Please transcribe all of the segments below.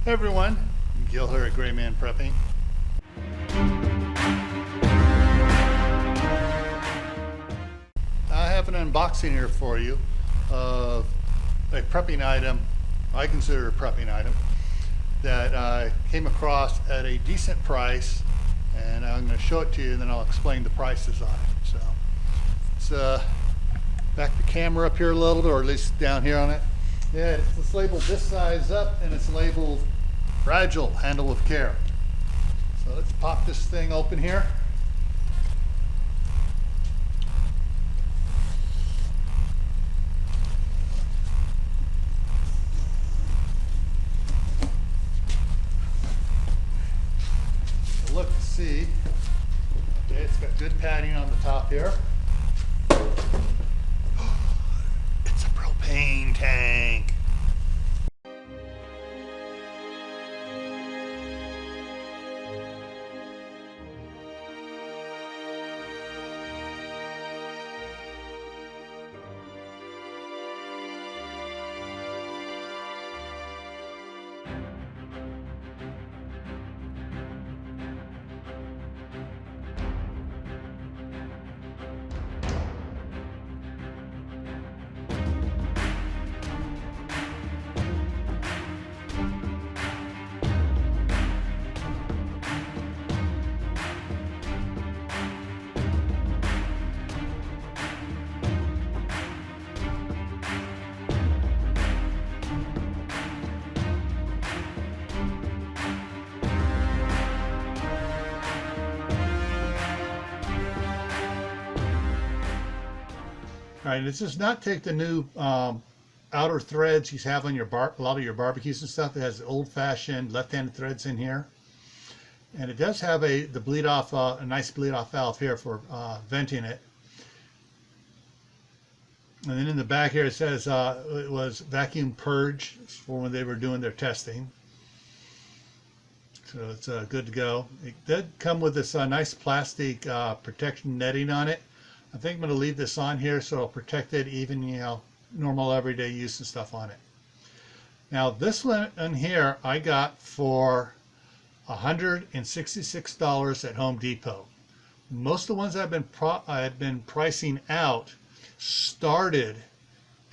Hey everyone, Gil here at Gray Man Prepping. I have an unboxing here for you of a prepping item, I consider a prepping item, that I came across at a decent price, and I'm going to show it to you and then I'll explain the prices on it. So let's back the camera up here a little bit, or at least down here on it. Yeah, it's labeled this size up and it's labeled fragile, handle with care. So let's pop this thing open here. So look to see. Okay, it's got good padding on the top here. It's a propane tank. All right, this does not take the new outer threads you have on your a lot of your barbecues and stuff. It has old-fashioned left-handed threads in here, and it does have a nice bleed-off valve here for venting it. And then in the back here it says it was vacuum purge for when they were doing their testing. So it's good to go. It did come with this nice plastic protection netting on it. I think I'm going to leave this on here so it'll protect it, even, you know, normal everyday use and stuff on it. Now this one in here I got for $166 at Home Depot. Most of the ones I've been pricing out started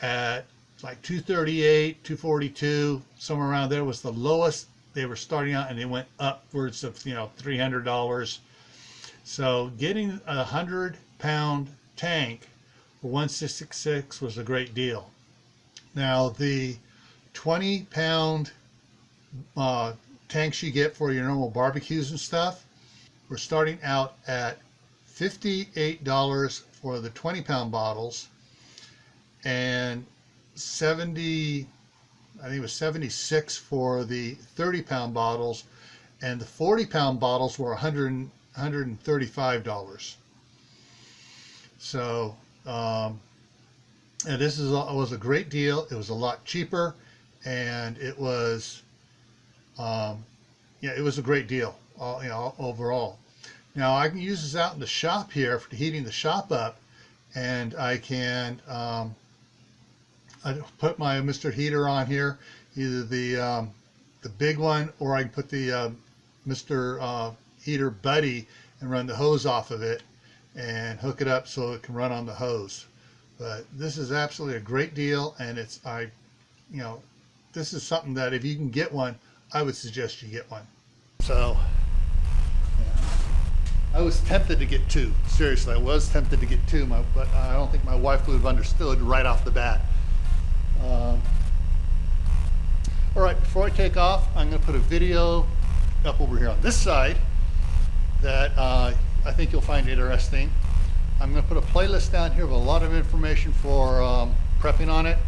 at like $238, $242, somewhere around there was the lowest they were starting out, and they went upwards of, you know, $300. So getting a 100-pound tank for $166 was a great deal. Now the 20-pound tanks you get for your normal barbecues and stuff, we're starting out at $58 for the 20-pound bottles, and I think it was $76 for the 30-pound bottles, and the 40-pound bottles were $135. So and this was a great deal. It was a lot cheaper, and it was yeah, it was a great deal, you know, overall. Now I can use this out in the shop here for heating the shop up, and I can I put my Mr. Heater on here, either the big one, or I can put the Mr. Heater Buddy and run the hose off of it and hook it up so it can run on the hose. But this is absolutely a great deal, and you know, this is something that if you can get one, I would suggest you get one. So yeah, I was tempted to get two. Seriously, I was tempted to get two, but I don't think my wife would have understood right off the bat. All right, before I take off, I'm going to put a video up over here on this side that I think you'll find interesting. I'm going to put a playlist down here with a lot of information for prepping on it.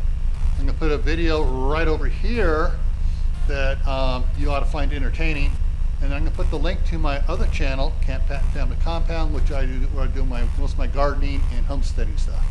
I'm going to put a video right over here that you ought to find entertaining. And I'm going to put the link to my other channel, Camp Pat Family Compound, which where I do most of my gardening and homesteading stuff.